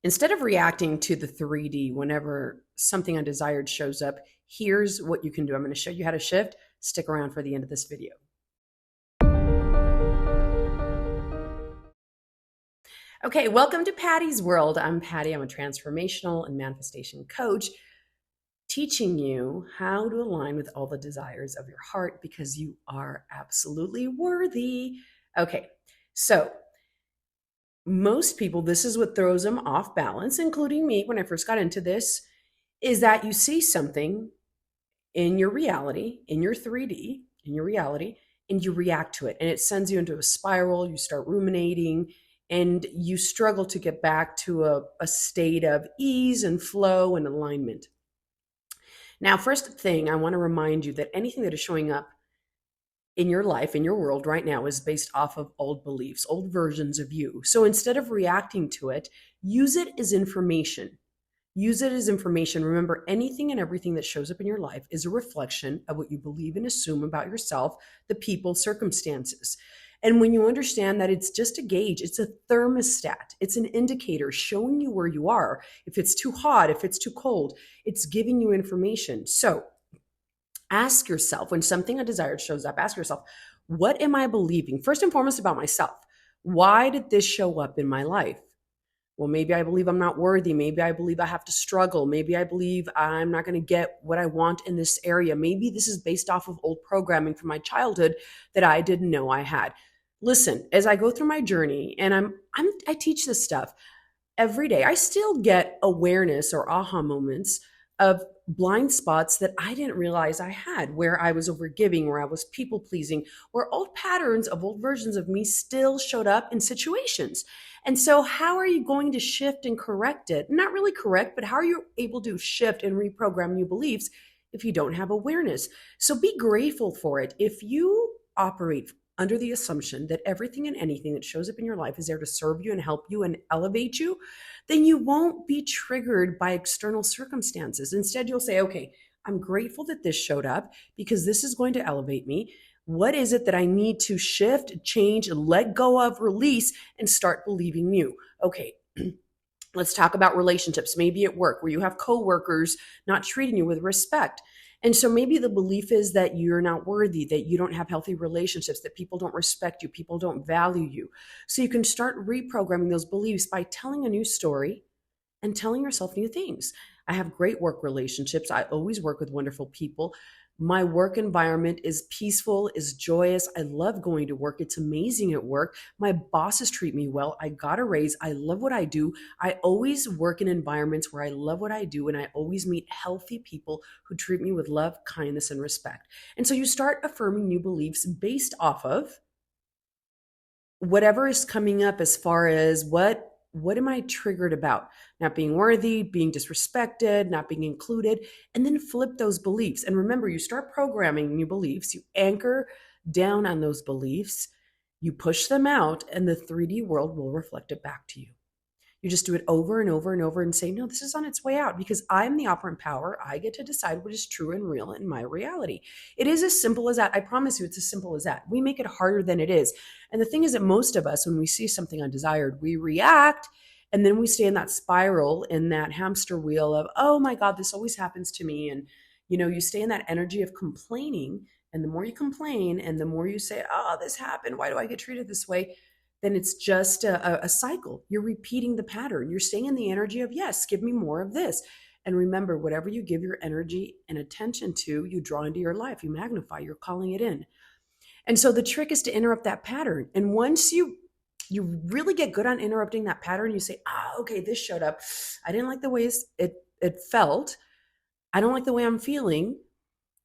Instead of reacting to the 3D whenever something undesired shows up, here's what you can do. I'm going to show you how to shift. Stick around for the end of this video. Okay, welcome to Patty's World. I'm Patty. I'm a transformational and manifestation coach, teaching you how to align with all the desires of your heart because you are absolutely worthy. Okay, so most people, this is what throws them off balance, including me when I first got into this, is that you see something in your reality, in your 3D, in your reality, and you react to it. And it sends you into a spiral. You start ruminating and you struggle to get back to a state of ease and flow and alignment. Now, first thing, I want to remind you that anything that is showing up in your life, in your world right now, is based off of old beliefs, old versions of you. So instead of reacting to it, use it as information. Use it as information. Remember, anything and everything that shows up in your life is a reflection of what you believe and assume about yourself, the people, circumstances. And when you understand that it's just a gauge, it's a thermostat, it's an indicator showing you where you are. If it's too hot, if it's too cold, it's giving you information. So ask yourself, when something undesired shows up, ask yourself, what am I believing? First and foremost, about myself. Why did this show up in my life? Well, maybe I believe I'm not worthy. Maybe I believe I have to struggle. Maybe I believe I'm not going to get what I want in this area. Maybe this is based off of old programming from my childhood that I didn't know I had. Listen, as I go through my journey, and I teach this stuff every day, I still get awareness or aha moments of blind spots that I didn't realize I had, where I was overgiving, where I was people pleasing, where old patterns of old versions of me still showed up in situations. And so how are you going to shift and correct it? Not really correct, but how are you able to shift and reprogram new beliefs if you don't have awareness? So be grateful for it. If you operate under the assumption that everything and anything that shows up in your life is there to serve you and help you and elevate you, then you won't be triggered by external circumstances. Instead, you'll say, okay, I'm grateful that this showed up because this is going to elevate me. What is it that I need to shift, change, let go of, release, and start believing new? Okay, let's talk about relationships, maybe at work, where you have coworkers not treating you with respect. And so maybe the belief is that you're not worthy, that you don't have healthy relationships, that people don't respect you, people don't value you. So you can start reprogramming those beliefs by telling a new story and telling yourself new things. I have great work relationships. I always work with wonderful people. My work environment is peaceful, is joyous. I love going to work. It's amazing at work. My bosses treat me well. I got a raise. I love what I do. I always work in environments where I love what I do, and I always meet healthy people who treat me with love, kindness, and respect. And so you start affirming new beliefs based off of whatever is coming up as far as what am I triggered about? Not being worthy, being disrespected, not being included, and then flip those beliefs. And remember, you start programming new beliefs, you anchor down on those beliefs, you push them out, and the 3D world will reflect it back to you. You just do it over and over and over and say, no, this is on its way out because I'm the operant power. I get to decide what is true and real in my reality. It is as simple as that. I promise you, it's as simple as that. We make it harder than it is. And the thing is that most of us, when we see something undesired, we react and then we stay in that spiral, in that hamster wheel of, oh my God, this always happens to me. And, you stay in that energy of complaining. And the more you complain and the more you say, oh, this happened, why do I get treated this way? Then it's just a cycle. You're repeating the pattern. You're staying in the energy of, yes, give me more of this. And remember, whatever you give your energy and attention to, you draw into your life, you magnify, you're calling it in. And so the trick is to interrupt that pattern. And once you really get good on interrupting that pattern, you say, okay, this showed up. I didn't like the way it felt. I don't like the way I'm feeling.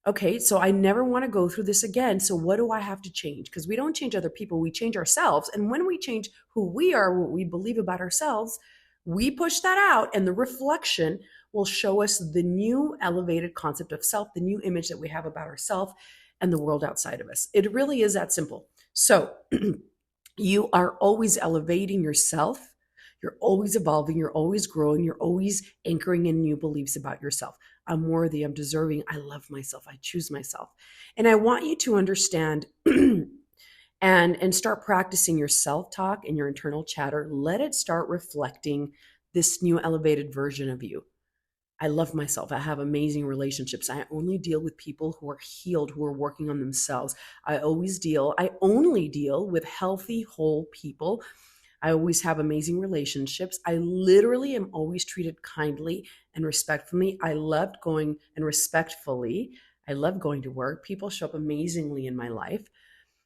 Okay, so I never want to go through this again. So what do I have to change? Because we don't change other people, we change ourselves. And when we change who we are, what we believe about ourselves, we push that out and the reflection will show us the new elevated concept of self, the new image that we have about ourselves and the world outside of us. It really is that simple. So you are always elevating yourself. You're always evolving. You're always growing. You're always anchoring in new beliefs about yourself. I'm worthy. I'm deserving. I love myself. I choose myself. And I want you to understand and start practicing your self-talk and your internal chatter. Let it start reflecting this new elevated version of you. I love myself. I have amazing relationships. I only deal with people who are healed, who are working on themselves. I only deal with healthy, whole people. I always have amazing relationships. I literally am always treated kindly and respectfully. I loved going and respectfully. I love going to work. People show up amazingly in my life.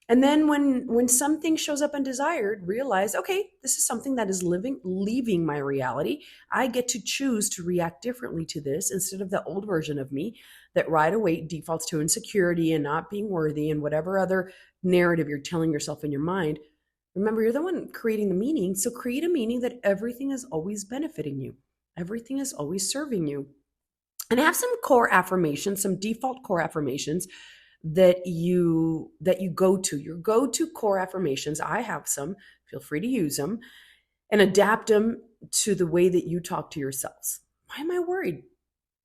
And then when something shows up undesired, realize, okay, this is something that is leaving my reality. I get to choose to react differently to this instead of the old version of me that right away defaults to insecurity and not being worthy and whatever other narrative you're telling yourself in your mind. Remember, you're the one creating the meaning. So create a meaning that everything is always benefiting you. Everything is always serving you. And have some core affirmations, some default core affirmations that you go to, your go-to core affirmations. I have some. Feel free to use them and adapt them to the way that you talk to yourselves. Why am I worried?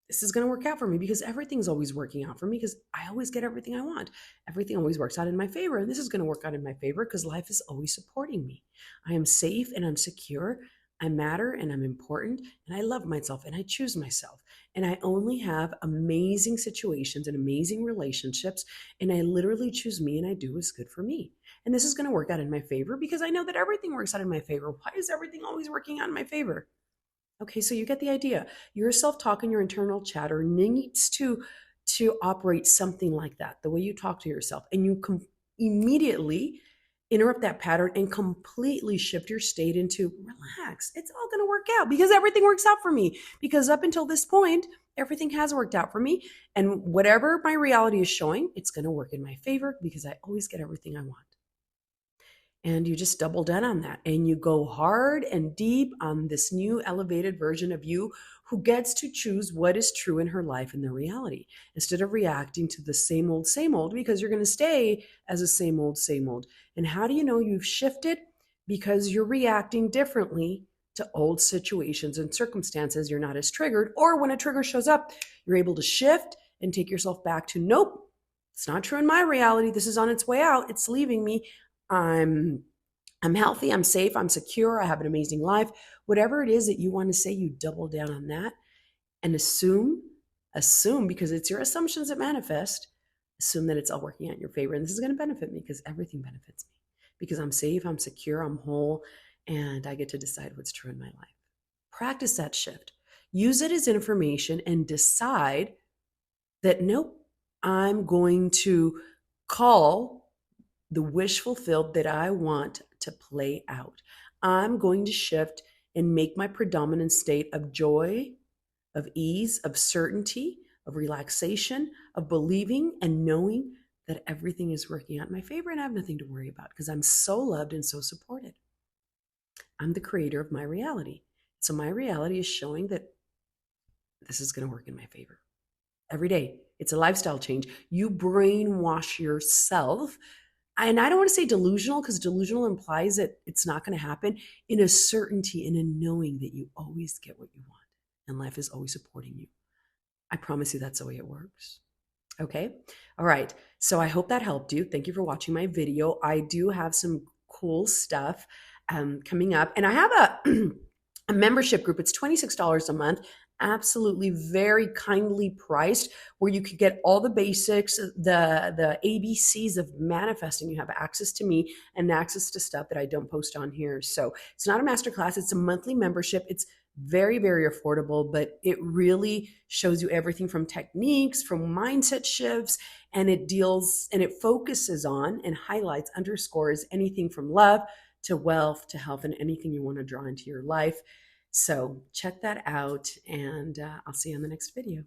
This is going to work out for me because everything's always working out for me because I always get everything I want. Everything always works out in my favor. And this is going to work out in my favor because life is always supporting me. I am safe and I'm secure. I matter and I'm important and I love myself and I choose myself. And I only have amazing situations and amazing relationships. And I literally choose me and I do what's good for me. And this is going to work out in my favor because I know that everything works out in my favor. Why is everything always working out in my favor? Okay, so you get the idea. Your self-talk and your internal chatter needs to operate something like that, the way you talk to yourself. And you immediately interrupt that pattern and completely shift your state into relax. It's all going to work out because everything works out for me. Because up until this point, everything has worked out for me. And whatever my reality is showing, it's going to work in my favor because I always get everything I want. And you just double down on that and you go hard and deep on this new elevated version of you who gets to choose what is true in her life and the reality instead of reacting to the same old, because you're going to stay as a same old. And how do you know you've shifted? Because you're reacting differently to old situations and circumstances. You're not as triggered, or when a trigger shows up, you're able to shift and take yourself back to, nope, it's not true in my reality. This is on its way out. It's leaving me. I'm healthy, I'm safe, I'm secure, I have an amazing life. Whatever it is that you want to say, you double down on that and assume, because it's your assumptions that manifest, assume that it's all working out in your favor. And this is going to benefit me because everything benefits me because I'm safe, I'm secure, I'm whole, and I get to decide what's true in my life. Practice that shift. Use it as information and decide that, nope, I'm going to call the wish fulfilled that I want to play out. I'm going to shift and make my predominant state of joy, of ease, of certainty, of relaxation, of believing and knowing that everything is working out in my favor and I have nothing to worry about because I'm so loved and so supported. I'm the creator of my reality. So my reality is showing that this is going to work in my favor every day. It's a lifestyle change. You brainwash yourself. And I don't want to say delusional because delusional implies that it's not going to happen, in a certainty and a knowing that you always get what you want and life is always supporting you. I promise you that's the way it works. Okay. All right. So I hope that helped you. Thank you for watching my video. I do have some cool stuff coming up and I have a membership group. It's $26 a month. Absolutely very kindly priced, where you could get all the basics, the ABCs of manifesting. You have access to me and access to stuff that I don't post on here. So it's not a masterclass, it's a monthly membership. It's very, very affordable, but it really shows you everything from techniques, from mindset shifts, and it deals and it focuses on and highlights, underscores anything from love to wealth to health and anything you want to draw into your life. So check that out, and I'll see you on the next video.